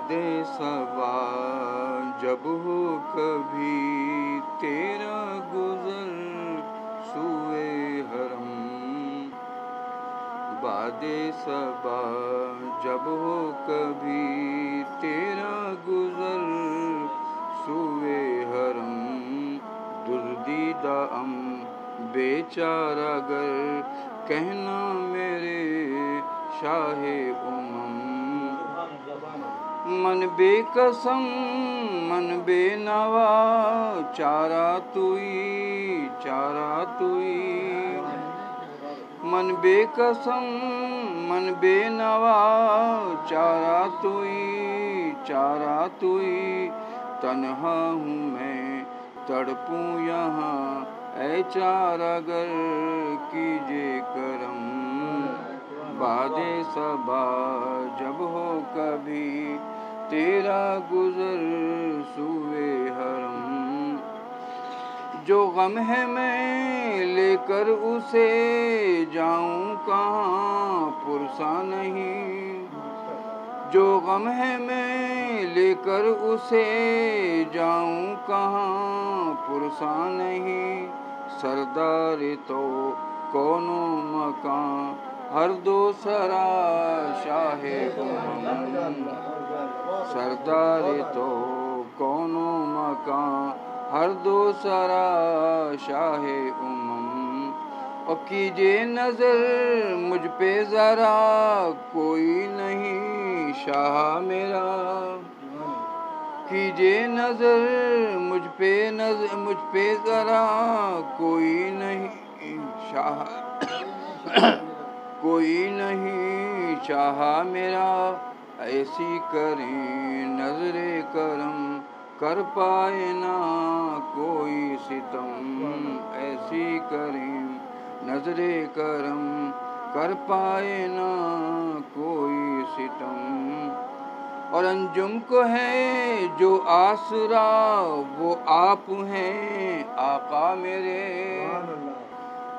बादे सबा जब हो कभी तेरा गुजर सुए हरम। बादे सबा जब हो कभी तेरा गुजर सुए हरम। दुर्दीदा बेचारा गर कहना मेरे शाहे उमम। मन बेकसम मन बेनवा चारा तुई चारा तुई। मन बेकसम मन बेनवा चारा तुई चारा तुई। तन्हा हूँ मैं तड़पूं यहाँ ऐ चारागर कीजे करम। बादे सबा जब हो कभी तेरा गुजर सुए हरम। जो गम है मैं लेकर उसे जाऊं कहाँ पुरसा नहीं। जो गम है मैं लेकर उसे जाऊं कहाँ पुरसा नहीं। सरदार तो कौनो मकान हर दो सरा शाहे उमम। सरदार तो कौनो मकान हर दो सरा शाहे उमम। और कीजिए नजर मुझ पे जरा कोई नहीं शाह मेरा। कीजिए नजर मुझ पे जरा कोई नहीं शाह कोई नहीं शाह मेरा। ऐसी करें नजरे करम कर पाए ना कोई सितम। ऐसी करें नजरे करम कर पाए ना कोई सितम। और अंजुम को है जो आसरा वो आप हैं आका मेरे।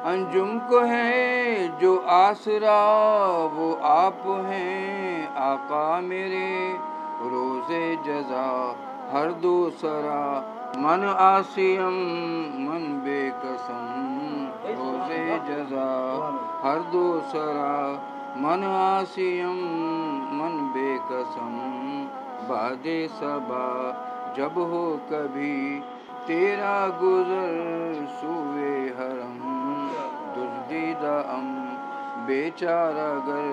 अंजुम को है जो आसरा वो आप हैं आका मेरे। रोज़े जज़ा हर दो सरा मन आसियम मन बेकसम। रोज़े जज़ा हर दो सरा मन आसियम मन बेकसम। बादे सबा जब हो कभी तेरा गुजर सुए हरम। दुर्दीदा बेचारा गर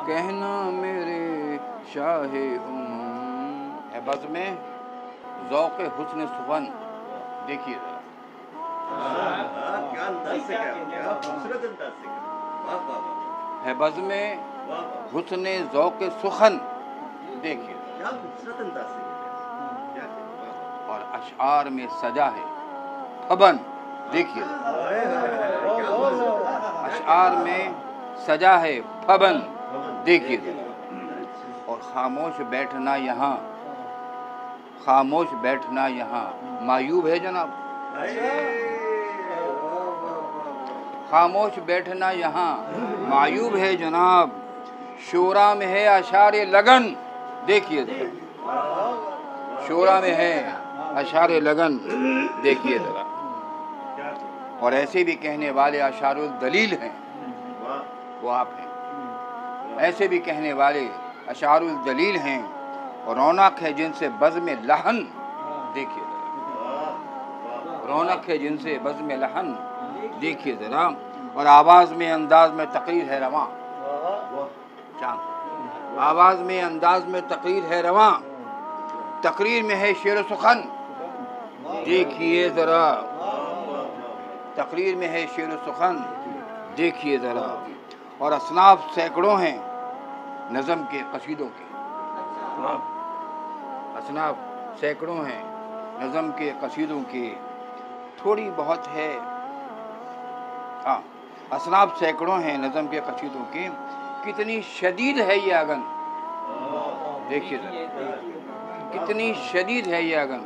कहना मेरे शाहे उमम। है बज़ में ज़ौक़ हुस्न सुगन देखिए है बज़ में हुस्न ज़ौक़ सुखन देखिए। और अशआर में सजा है फबन देखिए। अशआर में सजा है फबन देखिए। और खामोश बैठना यहाँ खामोश बैठना यहाँ मायूब है जनाब। खामोश बैठना यहाँ मायूब है जनाब। शोरा में है अशारे लगन देखिए जरा। शोरा में है अशारे लगन देखिए जरा। और ऐसे भी कहने वाले अशारुल दलील हैं वो आप हैं। ऐसे भी कहने वाले अशारुल दलील हैं। और रौनक है जिनसे बज़ में लहन देखिए जरा। रौनक है जिनसे बज़ में लहन देखिए जरा। और आवाज़ में अंदाज में तकरीर है रवां चांद। आवाज़ में अंदाज में तकरीर है रवां। तकरीर में है शेर सुखन देखिए ज़रा। तकरीर में है शेर सुखन देखिए ज़रा। और असनाफ सैकड़ों हैं नज़म के कसीदों के। असनाफ सैकड़ों हैं नज़म के कसीदों के। थोड़ी बहुत है असनाफ सैकड़ों हैं नज़म के कसीदों के। कितनी शदीद है ये अगन देखिए ज़रा। कितनी शदीद है ये अगन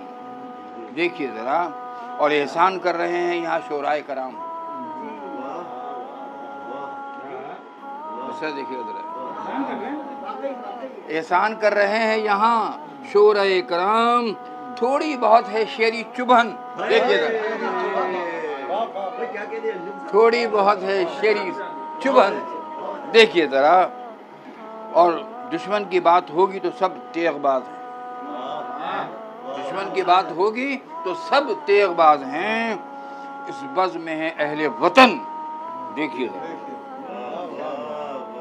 देखिए ज़रा। और एहसान कर रहे हैं यहाँ शोराए कराम। देखिए ज़रा एहसान कर रहे हैं यहाँ शोरे करम, थोड़ी बहुत है शेरी चुभन। देखिए थोड़ी बहुत है शेरी चुभन, देखिए जरा। और दुश्मन की बात होगी तो सब तेगबाज हैं, दुश्मन की बात होगी तो सब तेगबाज हैं। इस बज़्म में है अहले वतन। देखिए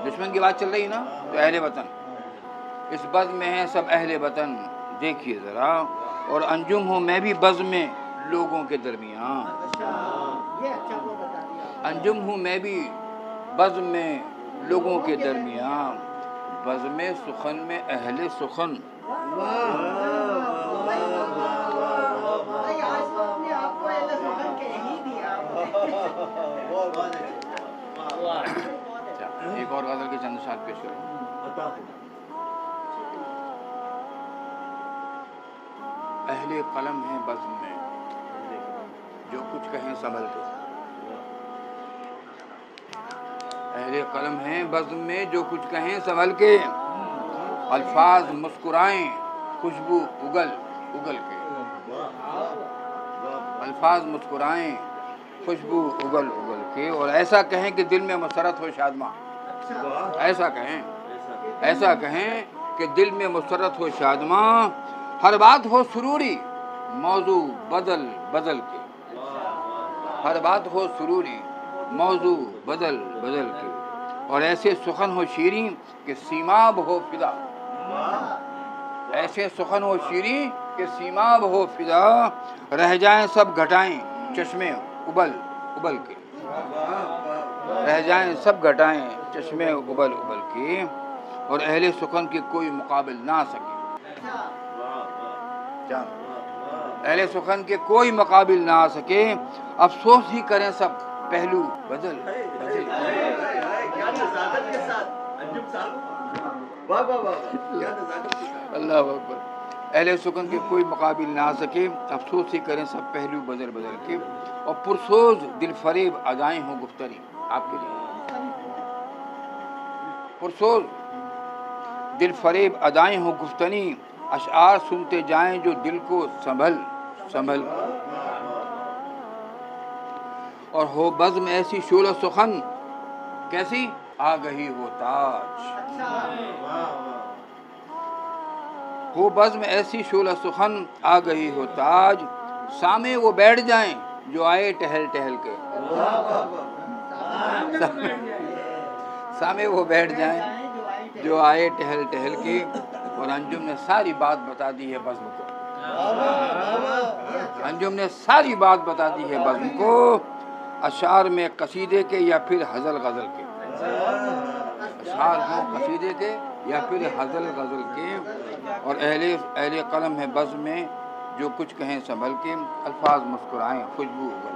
दुश्मन की बात चल रही ना, तो अहले वतन, इस बज़्म में है सब अहले वतन। देखिए ज़रा। और अंजुम हूँ मैं भी बज़्म में लोगों के दरमियान, अंजुम हूँ मैं भी बज़्म में लोगों के दरमियान, बज़्म सुखन में अहले सुखन। एक और गज़ल के चंद शाद पेश करो। अहले कलम है बज़्म में जो कुछ कहें संभल के, अहले कलम है बज़्म में जो कुछ कहें संभल के, अल्फाज मुस्कुराएं खुशबू उगल उगल के, अल्फाज मुस्कुराएं खुशबू उगल उगल के। और ऐसा कहें कि दिल में मुसरत हो शादमा, ऐसा कहें कि दिल में मुसरत हो शादमा, हर बात हो सुरूरी मौजू बदल बदल के, हर बात हो सुरूरी मौजू बदल बदल के। और ऐसे सुखन हो शीरीं कि सीमाब हो फिदा, ऐसे सुखन हो शीरीं कि सीमाब हो फिदा, रह जाएं सब घटाएं चश्मे उबल उबल के, रह जाएं सब घटाएं चश्मे उबल उबल के। और अहले सुखन के कोई मुकाबिल ना सके, अहले सुखन के कोई मुकाबिल ना आ सके, अफसोस ही करें सब पहलू बदल बदल। अल्लाह अकबर। अहले सुखन के कोई मुकाबिल ना आ सके, अफसोस ही करें सब पहलू बदल बदल के। और पुरसोज दिल फरेब अदाएं हों गुफ्तरी आपके लिए, पुरसोज दिल फरेब अदाएं हों गुफ्तनी, अशआर सुनते जाएं जो दिल को संभल संभल। और हो बज़्म ऐसी शोला सुखन, कैसी आ गई वो ताज, हो बज़्म ऐसी शोला सुखन आ गई हो ताज, सामे वो बैठ जाएं जो आए टहल टहल के, सामे वो बैठ जाएं जो आए टहल टहल के। और अंजुम ने सारी बात बता दी है बज़्म को, अंजुम ने सारी बात बता दी है बज़्म को, अशार में कसीदे के या फिर हज़ल गज़ल के, अशार में कसीदे के या फिर हज़ल गज़ल के। और अहले कलम है बज़्म में जो कुछ कहें संभल के, अल्फाज मुस्कुराएं खुशबू उगल।